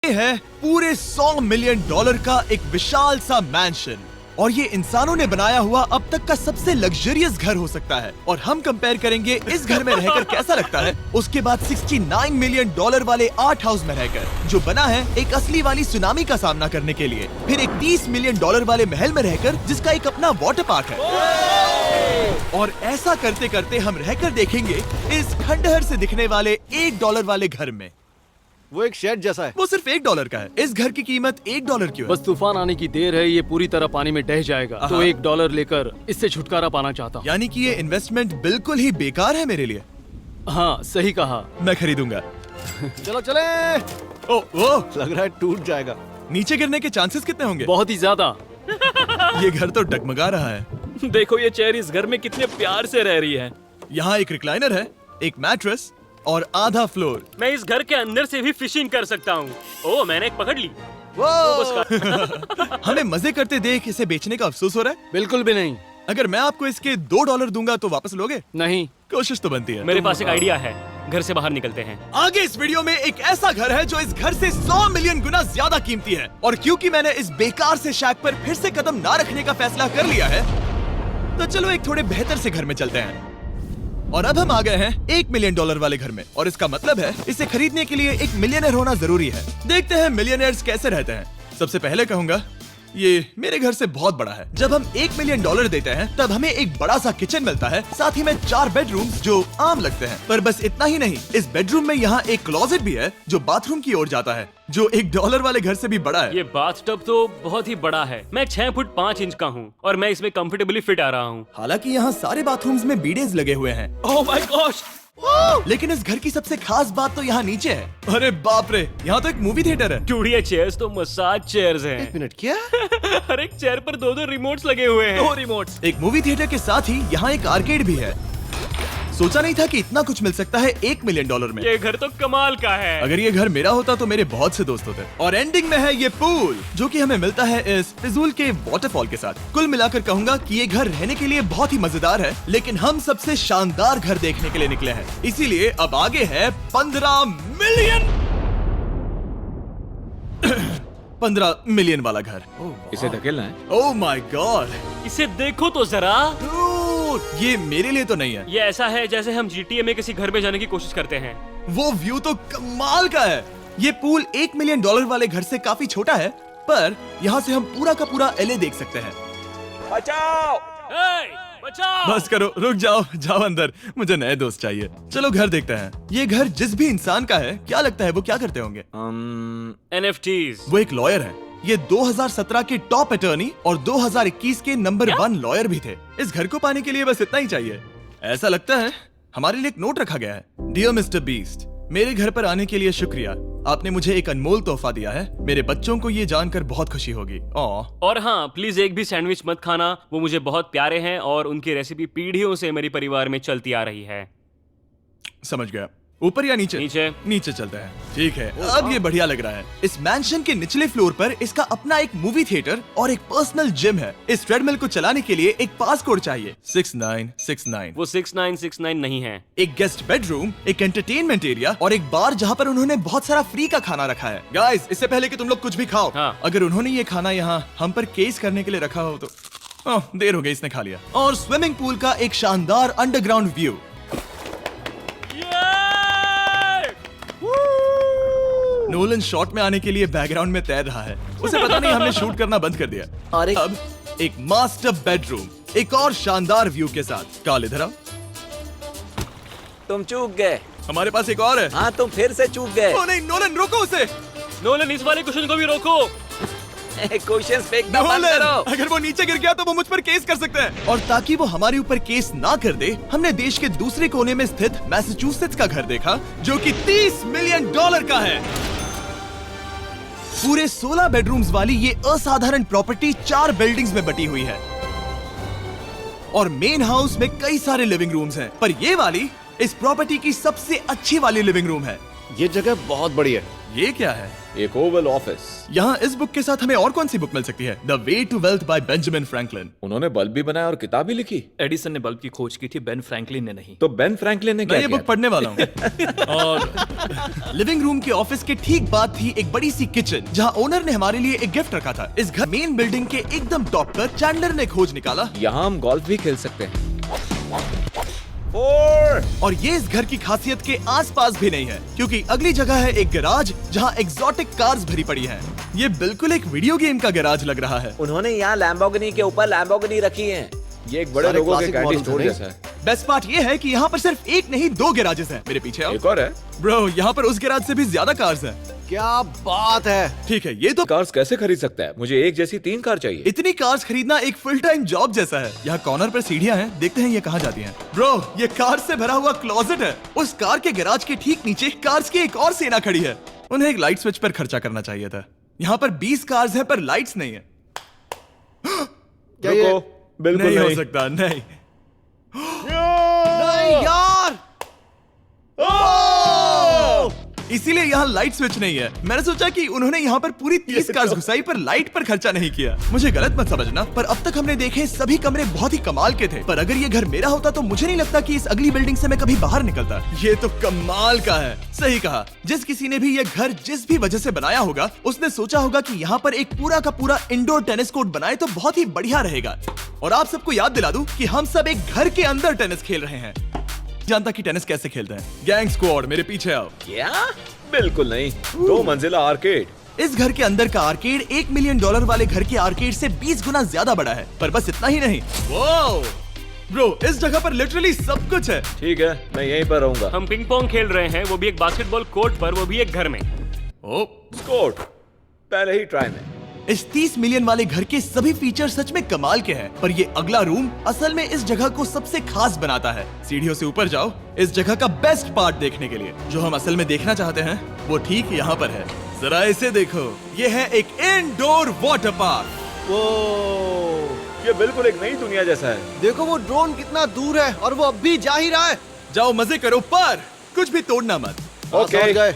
ये है पूरे $100 मिलियन का एक विशाल सा मैंशन और ये इंसानों ने बनाया हुआ अब तक का सबसे लग्जरियस घर हो सकता है। और हम कंपेयर करेंगे इस घर में रहकर कैसा लगता है उसके बाद $69 मिलियन वाले आर्ट हाउस में रहकर, जो बना है एक असली वाली सुनामी का सामना करने के लिए। फिर एक $30 मिलियन वाले महल में रहकर जिसका एक अपना वाटर पार्क है। और ऐसा करते करते हम रहकर देखेंगे इस खंडहर से दिखने वाले $1 वाले घर में। वो एक शेड जैसा है। वो सिर्फ $1 का है। इस घर की कीमत $1 क्यों है? बस तूफान आने की देर है, ये पूरी तरह पानी में ढह जाएगा, तो $1 लेकर इससे छुटकारा पाना चाहता हूँ। यानी कि ये इन्वेस्टमेंट बिल्कुल ही बेकार है मेरे लिए। हाँ सही कहा। मैं खरीदूंगा। चलो चले। ओ, लग रहा है टूट जाएगा। नीचे गिरने के चांसेस कितने होंगे? बहुत ही ज्यादा। ये घर तो डगमगा रहा है। देखो ये चेयर इस घर में कितने प्यार से रह रही है। यहाँ एक रिक्लाइनर है, एक मैट्रेस और आधा फ्लोर। मैं इस घर के अंदर से भी फिशिंग कर सकता हूँ। ओह मैंने एक पकड़ ली। हमें मजे करते देख इसे बेचने का अफसोस हो रहा है? बिल्कुल भी नहीं। अगर मैं आपको इसके $2 दूंगा तो वापस लोगे? नहीं। कोशिश तो बनती है। मेरे पास एक आइडिया है, घर से बाहर निकलते हैं। आगे इस वीडियो में एक ऐसा घर है जो इस घर से 100 मिलियन गुना ज्यादा कीमती है। और क्योंकि मैंने इस बेकार से शैक पर फिर से कदम ना रखने का फैसला कर लिया है, तो चलो एक थोड़े बेहतर से घर में चलते हैं। और अब हम आ गए हैं $1 मिलियन वाले घर में, और इसका मतलब है इसे खरीदने के लिए एक मिलियनर होना जरूरी है। देखते हैं मिलियनर्स कैसे रहते हैं। सबसे पहले कहूंगा ये मेरे घर से बहुत बड़ा है। जब हम $1 मिलियन देते हैं तब हमें एक बड़ा सा किचन मिलता है, साथ ही में 4 बेडरूम्स जो आम लगते हैं। पर बस इतना ही नहीं, इस बेडरूम में यहाँ एक क्लोजेट भी है जो बाथरूम की ओर जाता है, जो $1 वाले घर से भी बड़ा है। ये बाथटब तो बहुत ही बड़ा है। मैं 6 फुट 5 इंच का हूँ और मैं इसमें कंफर्टेबली फिट आ रहा हूँ। हालांकि यहाँ सारे बाथरूम्स में बीडेज लगे हुए हैं। Oh my gosh! लेकिन इस घर की सबसे खास बात तो यहाँ नीचे है। अरे बाप रे, यहाँ तो एक मूवी थिएटर है। टूडिया चेयर्स तो मसाज चेयर्स हैं। 1 मिनट क्या? हर एक चेयर पर 2 रिमोट्स लगे हुए हैं। 2 रिमोट्स। एक मूवी थिएटर के साथ ही यहाँ एक आर्केड भी है। सोचा नहीं था कि इतना कुछ मिल सकता है $1 मिलियन में। ये घर तो कमाल का है। अगर ये घर मेरा होता तो मेरे बहुत से दोस्त होते। और एंडिंग में है ये पूल, जो कि हमें मिलता है इस फिजूल के वाटरफॉल के साथ। कुल मिलाकर कहूंगा कि ये घर रहने के लिए बहुत ही मजेदार है, लेकिन हम सबसे शानदार घर देखने के लिए निकले हैं, इसीलिए अब आगे है 15 मिलियन 15 मिलियन वाला घर। इसे धकेलना है। ओह माय गॉड, इसे देखो तो जरा। ये मेरे लिए तो नहीं है। ये ऐसा है जैसे हम GTA में किसी घर में जाने की कोशिश करते हैं। वो व्यू तो कमाल का है। ये पूल $1 मिलियन वाले घर से काफी छोटा है, पर यहाँ से हम पूरा का पूरा LA देख सकते हैं। बचाओ! बचाओ! बस करो, रुक जाओ, जाओ अंदर, मुझे नए दोस्त चाहिए। चलो घर देखते हैं। ये घर जिस भी इंसान का है, क्या लगता है वो क्या करते होंगे? NFTs। वो एक लॉयर है। ये 2017 के टॉप अटर्नी और 2021 के नंबर 1 लॉयर भी थे। इस घर को पाने के लिए बस इतना ही चाहिए। ऐसा लगता है हमारे लिए एक नोट रखा गया है। डियर मिस्टर बीस्ट, मेरे घर पर आने के लिए शुक्रिया। आपने मुझे एक अनमोल तोहफा दिया है। मेरे बच्चों को ये जानकर बहुत खुशी होगी। और हाँ, प्लीज एक भी सैंडविच मत खाना, वो मुझे बहुत प्यारे हैं और उनकी रेसिपी पीढ़ियों से मेरे परिवार में चलती आ रही है। समझ गया। ऊपर या नीचे? नीचे। नीचे चलते हैं। ठीक है, अब ये बढ़िया लग रहा है। इस मैंशन के निचले फ्लोर पर इसका अपना एक मूवी थिएटर और एक पर्सनल जिम है। इस ट्रेडमिल को चलाने के लिए एक पासकोड चाहिए, 6969। वो 6969 नहीं है। एक गेस्ट बेडरूम, एक एंटरटेनमेंट एरिया और एक बार जहाँ पर उन्होंने बहुत सारा फ्री का खाना रखा है। गाइस, इससे पहले कि तुम लोग कुछ भी खाओ, हाँ। अगर उन्होंने ये खाना यहाँ हम पर केस करने के लिए रखा हो तो देर हो गई, इसने खा लिया। और स्विमिंग पूल का एक शानदार अंडरग्राउंड व्यू। नोलन शॉट में आने के लिए बैकग्राउंड में तैर रहा है। उसे पता नहीं हमने शूट करना बंद कर दिया। और अब एक मास्टर बेडरूम, एक और शानदार व्यू के साथ। काल इधर आओ। तुम चूक गए। हमारे पास एक और है। हाँ तुम फिर से चूक गए। ओ नहीं, नोलन रोको उसे। नोलन, इस वाले क्वेश्चन को भी रोको। क्वेश्चन फेंकना बंद नोलन, करो। अगर वो नीचे गिर गया तो वो मुझ पर केस कर सकते हैं। और ताकि वो हमारे ऊपर केस ना कर दे, हमने देश के दूसरे कोने में स्थित मैसाचुसेट्स का घर देखा, जो कि $30 मिलियन का है। पूरे 16 बेडरूम्स वाली ये असाधारण प्रॉपर्टी 4 बिल्डिंग्स में बटी हुई है और मेन हाउस में कई सारे लिविंग रूम्स हैं, पर ये वाली इस प्रॉपर्टी की सबसे अच्छी वाली लिविंग रूम है। ये जगह बहुत बड़ी है। ये क्या है? एक ओवल ऑफिस। यहाँ इस बुक के साथ हमें और कौन सी बुक मिल सकती है? The way to wealth by Benjamin Franklin. उन्होंने बल्ब भी बनाया और किताब भी लिखी। एडिसन ने बल्ब की खोज की थी, बेन फ्रैंकलिन ने नहीं। तो बेन फ्रैंकलिन ने मैं क्या ये किया बुक पढ़ने वाला हूँ। और लिविंग रूम के ऑफिस के ठीक बाद थी एक बड़ी सी किचन, जहाँ ओनर ने हमारे लिए एक गिफ्ट रखा था। इस घर मेन बिल्डिंग के एकदम टॉप पर चैंडलर ने खोज निकाला, यहाँ हम गोल्फ भी खेल सकते हैं। और ये इस घर की खासियत के आसपास भी नहीं है, क्योंकि अगली जगह है एक गैराज जहाँ एग्जॉटिक कार्स भरी पड़ी हैं। ये बिल्कुल एक वीडियो गेम का गैराज लग रहा है। उन्होंने यहाँ लैम्बोर्गिनी के ऊपर लैम्बोर्गिनी रखी है। ये एक बड़े सारे लोगों के classic कैंडी models स्टोर हैं, जैसा है। बेस्ट पार्ट ये है कि यहाँ पर सिर्फ एक नहीं 2 गैराजेस हैं। मेरे पीछे आओ। एक और है। ब्रो, यहाँ पर उस गैराज से भी ज्यादा कार्स हैं। क्या बात है। ठीक है, ये तो कार्स कैसे खरीद सकता है? मुझे एक जैसी 3 कार चाहिए। इतनी कार्स खरीदना एक फुल टाइम जॉब जैसा है। यहाँ कॉर्नर पर सीढ़ियाँ हैं, देखते हैं ये कहाँ जाती हैं। ब्रो, ये कार से भरा हुआ क्लोजेट है। उस कार के गैराज के ठीक नीचे कार्स की एक और सेना खड़ी है। उन्हें एक लाइट स्विच पर खर्चा करना चाहिए था। यहाँ पर 20 कार्स हैं पर लाइट्स नहीं है। क्या ये? रुको, बिल्कुल नहीं हो नहीं। सकता, नहीं। नहीं यार। इसीलिए यहाँ लाइट स्विच नहीं है। मैंने सोचा कि उन्होंने यहाँ पर पूरी 30 कार्स घुसाई पर लाइट पर खर्चा नहीं किया। मुझे गलत मत समझना, पर अब तक हमने देखे सभी कमरे बहुत ही कमाल के थे। पर अगर ये घर मेरा होता तो मुझे नहीं लगता कि इस अगली बिल्डिंग से मैं कभी बाहर निकलता। ये तो कमाल का है। सही कहा। जिस किसी ने भी ये घर जिस भी वजह से बनाया होगा, उसने सोचा होगा कि यहाँ पर एक पूरा का पूरा इंडोर टेनिस कोर्ट बनाए तो बहुत ही बढ़िया रहेगा। और आप सबको याद दिला दूं कि हम सब एक घर के अंदर टेनिस खेल रहे हैं। जानता कि टेनिस कैसे खेलते हैं? गैंग स्क्वाड, मेरे पीछे आओ। क्या? बिल्कुल नहीं। 2 मंजिला आर्केड। इस घर के अंदर का आर्केड $1 मिलियन वाले घर के आर्केड से 20 गुना ज्यादा बड़ा है। पर बस इतना ही नहीं। वाओ ब्रो, इस जगह पर लिटरली सब कुछ है। ठीक है, मैं यहीं पर रहूंगा। हम पिंग पोंग खेल रहे हैं, वो भी एक बास्केटबॉल कोर्ट पर, वो भी एक घर में। ओ, स्कोट पहले ही ट्राई में। इस 30 मिलियन वाले घर के सभी फीचर सच में कमाल के हैं, पर ये अगला रूम असल में इस जगह को सबसे खास बनाता है। सीढ़ियों से ऊपर जाओ इस जगह का बेस्ट पार्ट देखने के लिए। जो हम असल में देखना चाहते हैं वो ठीक यहाँ पर है। जरा इसे देखो, ये है एक इंडोर वाटर पार्क। वो ये बिल्कुल एक नई दुनिया जैसा है। देखो वो ड्रोन कितना दूर है और वो अब भी जा ही रहा है। जाओ मजे करो, पर कुछ भी तोड़ना मत। ओके। समझ गए।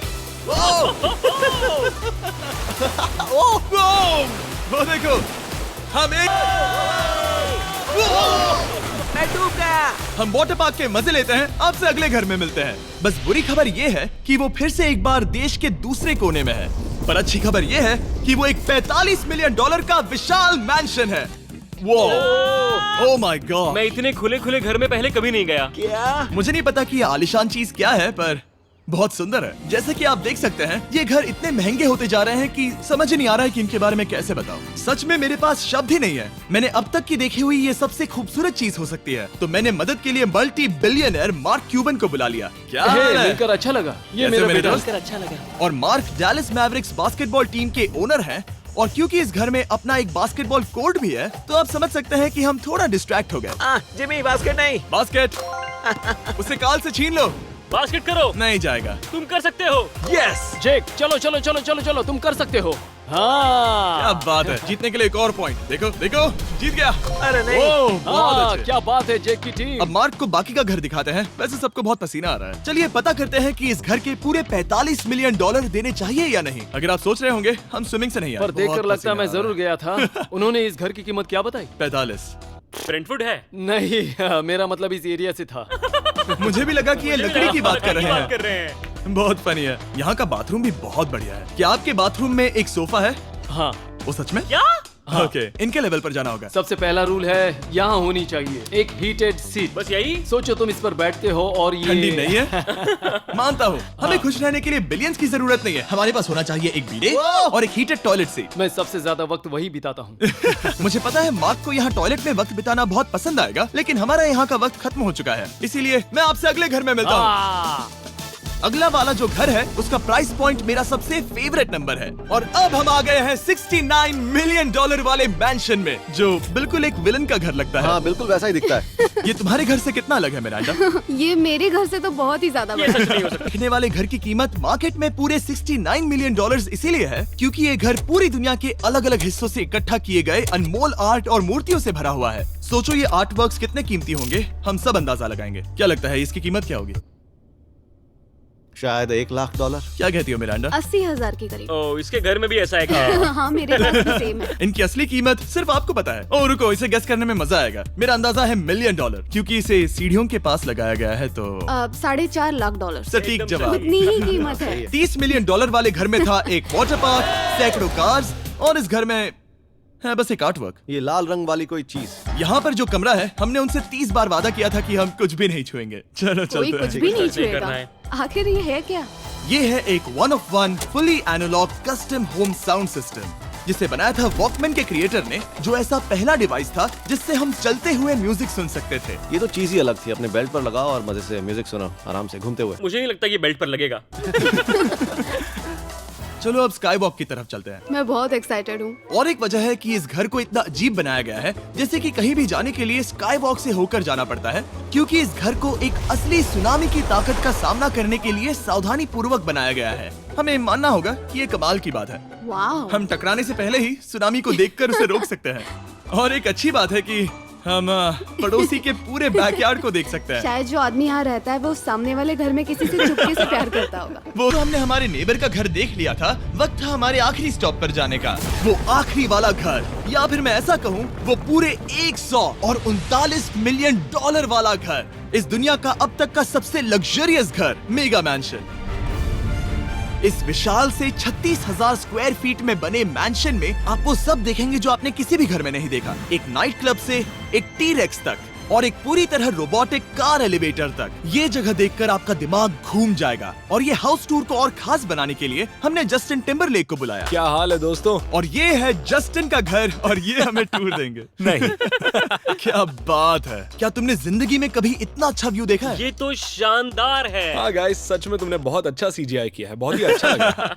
वो देखो, हम मैं डूब गया। हम वाटर पार्क के मजे लेते हैं। आपसे अगले घर में मिलते हैं। बस बुरी खबर ये है कि वो फिर से एक बार देश के दूसरे कोने में है। पर अच्छी खबर ये है कि वो एक $45 मिलियन का विशाल मैंशन है। वो ओह माय गॉड। मैं इतने खुले खुले घर में पहले कभी नहीं गया। क्या? मुझे नहीं पता कि ये आलिशान चीज क्या है, पर बहुत सुंदर है। जैसे कि आप देख सकते हैं, ये घर इतने महंगे होते जा रहे हैं कि समझ ही नहीं आ रहा है कि इनके बारे में कैसे बताऊं। सच में मेरे पास शब्द ही नहीं है। मैंने अब तक की देखी हुई ये सबसे खूबसूरत चीज हो सकती है। तो मैंने मदद के लिए मल्टी बिलियनर मार्क क्यूबन को बुला लिया। क्या हे, हाल है? मिलकर अच्छा लगा। ये कैसे मेरा मेरे बेटा दोस्त? अच्छा लगा। और mark Dallas Mavericks basketball team के ओनर हैं। और क्योंकि इस घर में अपना एक बास्केटबॉल कोर्ट भी है, तो आप समझ सकते हैं कि हम थोड़ा डिस्ट्रैक्ट हो गए। जिमी बास्केट नहीं। बास्केट उसे काल से छीन लो। बास्केट करो, नहीं जाएगा। तुम कर सकते हो। यस, जेक, चलो चलो चलो चलो चलो, तुम कर सकते हो। हाँ क्या बात है। जीतने के लिए एक और पॉइंट। देखो देखो, जीत गया। अरे नहीं। ओह, बहुत हाँ, अच्छे। क्या बात है जेक की टीम। अब मार्क को बाकी का घर दिखाते हैं। वैसे सबको बहुत पसीना आ रहा है। चलिए पता करते हैं कि इस घर के पूरे $45 मिलियन देने चाहिए या नहीं। अगर आप सोच रहे होंगे हम स्विमिंग से नहीं आए। पर देखकर बहुत लगता है मैं पसीना आ जरूर गया था। उन्होंने इस घर की कीमत क्या बताई? 45। ब्रेंटफुड है। नहीं, मेरा मतलब इस एरिया से था। मुझे भी लगा कि ये लकड़ी की बात कर रहे बात कर हैं। रहे हैं। बहुत फनी है। यहाँ का बाथरूम भी बहुत बढ़िया है। क्या आपके बाथरूम में एक सोफा है? हाँ, वो सच में? क्या? ओके, इनके लेवल पर जाना होगा। सबसे पहला रूल है यहाँ होनी चाहिए एक हीटेड सीट। बस यही? सोचो तुम इस पर बैठते हो और ये ठंडी नहीं है। मानता हूँ, हमें खुश रहने के लिए बिलियंस की जरूरत नहीं है। हमारे पास होना चाहिए एक बीडे और एक हीटेड टॉयलेट सीट। मैं सबसे ज्यादा वक्त वही बिताता हूँ। मुझे पता है मार्क को यहाँ टॉयलेट में वक्त बिताना बहुत पसंद आएगा, लेकिन हमारा यहाँ का वक्त खत्म हो चुका है। इसीलिए मैं आपसे अगले घर में मिलता हूँ। अगला वाला जो घर है उसका प्राइस पॉइंट मेरा सबसे फेवरेट नंबर है। और अब हम आ गए हैं $69 मिलियन वाले मैंशन में, जो बिल्कुल एक विलन का घर लगता है। हाँ बिल्कुल वैसा ही दिखता है। ये तुम्हारे घर से कितना अलग है मिरांडा? ये मेरे घर से तो बहुत ही ज्यादा ये बड़ा सच नहीं हो सकता। दिखने वाले घर की कीमत मार्केट में पूरे $69 मिलियन इसीलिए है क्योंकि ये घर पूरी दुनिया के अलग अलग हिस्सों से इकट्ठा किए गए अनमोल आर्ट और मूर्तियों से भरा हुआ है। सोचो ये आर्ट वर्क्स कितने कीमती होंगे, हम सब अंदाजा लगाएंगे। क्या लगता है इसकी कीमत क्या होगी? शायद $1,00,000। क्या कहती हो मिरांडा? 80,000 के करीब। ओ, इसके घर में भी ऐसा है क्या? हाँ, मेरे पास भी सेम है। इनकी असली कीमत सिर्फ आपको पता है। ओ रुको, इसे गेस करने में मजा आएगा। मेरा अंदाजा है $1 मिलियन, क्योंकि इसे सीढ़ियों के पास लगाया गया है तो। $4.5 लाख। सटीक जवाब। उतनी ही कीमत है। $30 मिलियन वाले घर में था एक वाटर पार्क, सैकड़ों कार्स, और इस घर में है बस एक आर्ट वर्क। ये लाल रंग वाली कोई चीज। यहाँ पर जो कमरा है, हमने उनसे 30 बार वादा किया था कि हम कुछ भी नहीं छुएंगे। चलो कोई चलते कुछ हैं। भी नहीं नहीं छुएगा। करना है। आखिर ये है क्या? ये है एक 1 of 1 fully analog custom home sound system, जिसे बनाया था वॉकमैन के क्रिएटर ने, जो ऐसा पहला डिवाइस था जिससे हम चलते हुए म्यूजिक सुन सकते थे। ये तो चीज ही अलग थी। अपने बेल्ट पर लगाओ और मजे से म्यूजिक सुनो, आराम से घूमते हुए। मुझे नहीं लगता ये बेल्ट पर लगेगा। चलो अब स्काई वॉक की तरफ चलते हैं। मैं बहुत एक्साइटेड हूँ। और एक वजह है कि इस घर को इतना अजीब बनाया गया है, जैसे कि कहीं भी जाने के लिए स्काई वॉक से होकर जाना पड़ता है, क्योंकि इस घर को एक असली सुनामी की ताकत का सामना करने के लिए सावधानी पूर्वक बनाया गया है। हमें मानना होगा कि ये कमाल की बात है। वाह। हम टकराने से पहले ही सुनामी को देखकर उसे रोक सकते हैं। और एक अच्छी बात है कि हम पड़ोसी के पूरे बैकयार्ड को देख सकते हैं। शायद जो आदमी यहाँ रहता है वो उस सामने वाले घर में किसी से चुपके से प्यार करता होगा। वो तो हमने हमारे नेबर का घर देख लिया था, वक्त था हमारे आखिरी स्टॉप पर जाने का। वो आखिरी वाला घर, या फिर मैं ऐसा कहूँ, वो पूरे 139 मिलियन डॉलर वाला घर, इस दुनिया का अब तक का सबसे लग्जरियस घर, मेगा मैंशन। इस विशाल से 36,000 स्क्वायर फीट में बने मैंशन में आप वो सब देखेंगे जो आपने किसी भी घर में नहीं देखा। एक नाइट क्लब से एक टी-रेक्स तक, और एक पूरी तरह रोबोटिक कार एलिवेटर तक। ये जगह देखकर आपका दिमाग घूम जाएगा। और ये हाउस टूर को और खास बनाने के लिए हमने जस्टिन टिम्बरलेक को बुलाया। क्या हाल है दोस्तों? और ये है जस्टिन का घर, और ये हमें टूर देंगे। नहीं। क्या बात है! क्या तुमने जिंदगी में कभी इतना अच्छा व्यू देखा है? ये तो शानदार है। हाँ गाइस, सच में तुमने बहुत अच्छा CGI किया है, बहुत ही अच्छा लगा।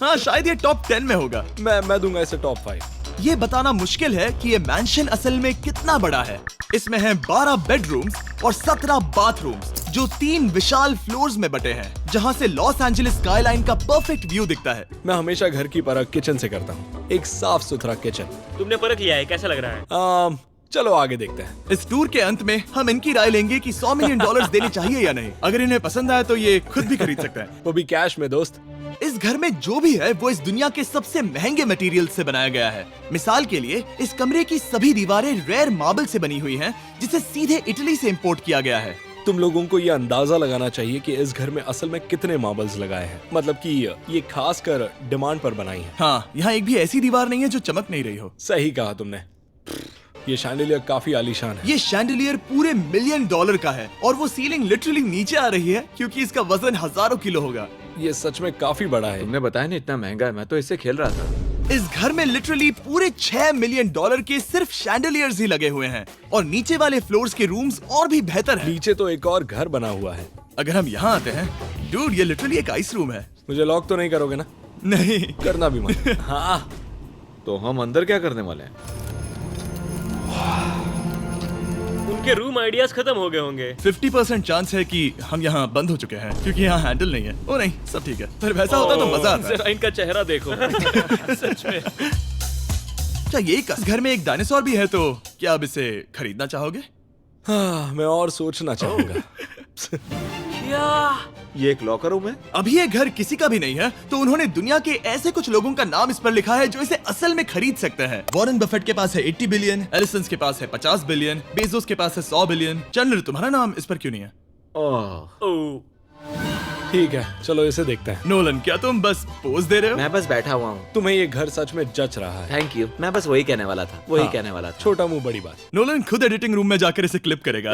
हाँ, शायद ये टॉप 10 में होगा। मैं दूंगा इसे टॉप 5। ये बताना मुश्किल है कि ये मैंशन असल में कितना बड़ा है। इसमें हैं 12 बेडरूम्स और 17 बाथरूम्स, जो 3 विशाल फ्लोर्स में बटे हैं, जहां से लॉस एंजलिस स्काईलाइन का परफेक्ट व्यू दिखता है। मैं हमेशा घर की परख किचन से करता हूँ। एक साफ सुथरा किचन। तुमने परख लिया है, कैसा लग रहा है? चलो आगे देखते हैं। इस टूर के अंत में हम इनकी राय लेंगे कि $100 मिलियन देने चाहिए या नहीं। अगर इन्हें पसंद आया तो ये खुद भी खरीद सकते हैं। वो भी कैश में दोस्त। इस घर में जो भी है वो इस दुनिया के सबसे महंगे मटेरियल से बनाया गया है। मिसाल के लिए इस कमरे की सभी दीवारें रेयर मार्बल से बनी हुई हैं, जिसे सीधे इटली से इंपोर्ट किया गया है। तुम लोगों को ये अंदाजा लगाना चाहिए कि इस घर में असल में कितने मार्बल्स लगाए हैं। मतलब कि ये खासकर डिमांड पर बनाई है। हाँ, यहाँ एक भी ऐसी दीवार नहीं है जो चमक नहीं रही हो। सही कहा तुमने। ये शैंडिलियर काफी आलीशान है। ये शैंडिलियर पूरे $1 मिलियन का है, और वो सीलिंग लिटरली नीचे आ रही है क्योंकि इसका वजन हजारों किलो होगा। ये सच में काफी बड़ा है। तुमने बताया ना इतना महंगा है, मैं तो इससे खेल रहा था। इस घर में लिटरली पूरे $6 मिलियन के सिर्फ शैंडिलियर्स ही लगे हुए हैं, और नीचे वाले फ्लोर्स के रूम्स और भी बेहतर हैं। नीचे तो एक और घर बना हुआ है। अगर हम यहाँ आते हैं, डूड, ये लिटरली एक आइस रूम है। मुझे लॉक तो नहीं करोगे ना? नहीं करना भी मत। हाँ, तो हम अंदर क्या करने वाले हैं? उनके रूम आइडियाज खत्म हो गए होंगे। 50% चांस है कि हम यहाँ बंद हो चुके हैं, क्योंकि यहाँ हैंडल नहीं है। ओ नहीं, सब ठीक है। पर वैसा होता तो मजा आता। जरा इनका चेहरा देखो। सच में। क्या ये इस घर में एक डायनासोर भी है, तो क्या अब इसे खरीदना चाहोगे? हाँ, मैं और सोचना चाहूंगा। ये एक लॉकर रूम है? अभी ये घर किसी का भी नहीं है, तो उन्होंने दुनिया के ऐसे कुछ लोगों का नाम इस पर लिखा है जो इसे असल में खरीद सकते हैं। वॉरेन बफेट के पास है 80 बिलियन, एलिसन के पास है 50 बिलियन, बेजोस के पास है 100 बिलियन। चंद्र, तुम्हारा नाम इस पर क्यों नहीं है? ओह, ठीक है, चलो इसे देखते हैं। नोलन, क्या तुम बस पोज दे रहे हो? मैं बस बैठा हुआ हूँ। तुम्हें ये घर सच में जच रहा है। Thank you. मैं बस वही कहने वाला था, वही कहने वाला था। छोटा मुंह बड़ी बात। नोलन खुद एडिटिंग रूम में जाकर इसे क्लिप करेगा।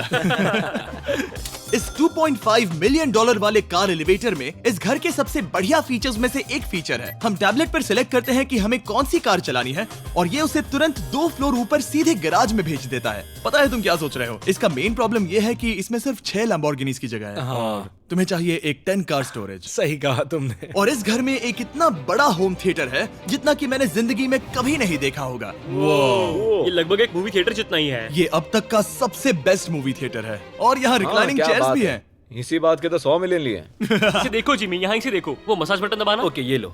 इस $2.5 मिलियन वाले कार एलिवेटर में इस घर के सबसे बढ़िया फीचर्स में से एक फीचर है। हम टैबलेट पर सिलेक्ट करते हैं कि हमें कौन सी कार चलानी है, और ये उसे तुरंत 2 फ्लोर ऊपर सीधे गैराज में भेज देता है। पता है तुम क्या सोच रहे हो? इसका मेन प्रॉब्लम ये है कि इसमें सिर्फ 6 लैम्बोर्गिनीज की जगह है। हाँ। तुम्हें चाहिए एक 10 कार स्टोरेज। सही कहा तुमने। और इस घर में एक इतना बड़ा होम थिएटर है जितना कि मैंने जिंदगी में कभी नहीं देखा होगा। ये लगभग एक मूवी थिएटर जितना ही है। ये अब तक का सबसे बेस्ट मूवी थिएटर है, और यहाँ रिक्लाइनिंग क्या चेयर्स बात भी है। हैं। इसी बात के तो 100 मिलियन लिए हैं। इसे देखो जिमी, यहाँ इसे देखो, वो मसाज बटन दबाना। ओके, ये लो।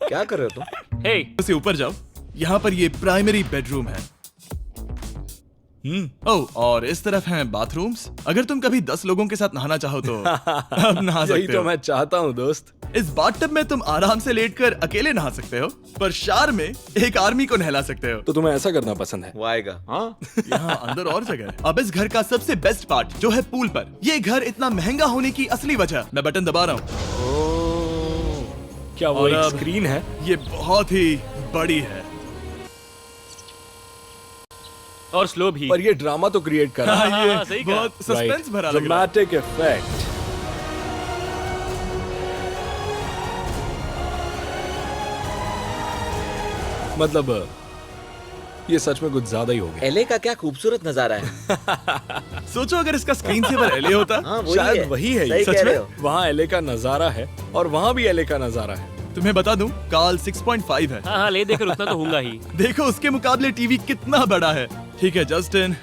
क्या कर रहे हो तुम? हे, उसे ऊपर जाओ। यहाँ पर ये प्राइमरी बेडरूम है। ओह, और इस तरफ हैं बाथरूम्स। अगर तुम कभी 10 लोगों के साथ नहाना चाहो तो अब नहा यही सकते तो हो। मैं चाहता हूँ दोस्त। इस बाथटब में तुम आराम से लेटकर अकेले नहा सकते हो, पर शार में एक आर्मी को नहला सकते हो। तो तुम्हें ऐसा करना पसंद है? वो आएगा। हाँ यहाँ अंदर और जगह है। अब इस घर का सबसे बेस्ट पार्ट जो है पूल पर। ये घर इतना महंगा होने की असली वजह, मैं बटन दबा रहा हूँ। क्या वो और एक अब- स्क्रीन है? ये बहुत ही बड़ी है। और स्लो भी। पर ये ड्रामा तो क्रिएट कर रहा है। हाँ, ये सही कहा। बहुत सस्पेंस भरा लग रहा है। Dramatic effect. मतलब ये सच में कुछ ज्यादा ही हो गया। एले का क्या खूबसूरत नजारा है। सोचो अगर इसका स्क्रीन सेवर एलए होता। हाँ वही शायद है। वही है ये। सही सच कह रहे में? हो। वहाँ एले का नजारा है और वहाँ भी एले का नजारा है। तुम्हें बता दूं, काल 6.5 है। हाँ हाँ, ले देकर उतना तो होगा ही। देखो उसके मुकाबले टीवी कितना बड़ा है। ठीक है जस्टिन,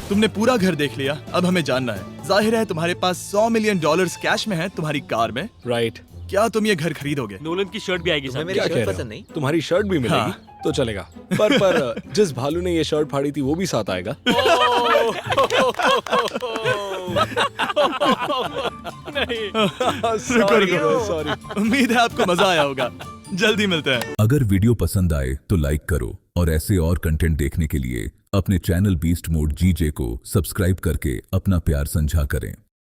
तुमने पूरा घर देख लिया, अब हमें जानना है। जाहिर है तुम्हारे पास $100 मिलियन कैश में है तुम्हारी कार में। राइट। क्या तुम ये घर खरीदोगे? नोलन की शर्ट भी आएगी तुम्हें साथ। मेरी क्या कह शर्ट रहे पसंद हो? नहीं? तुम्हारी शर्ट भी मिलेगी हाँ। तो चलेगा। पर जिस भालू ने ये शर्ट फाड़ी थी वो भी साथ आएगा। सॉरी। उम्मीद है आपको मजा आया होगा। जल्दी मिलते हैं। अगर वीडियो पसंद आए तो लाइक करो और ऐसे और कंटेंट देखने के लिए अपने चैनल बीस्ट मोड जीजे को सब्सक्राइब करके अपना प्यार साझा करें।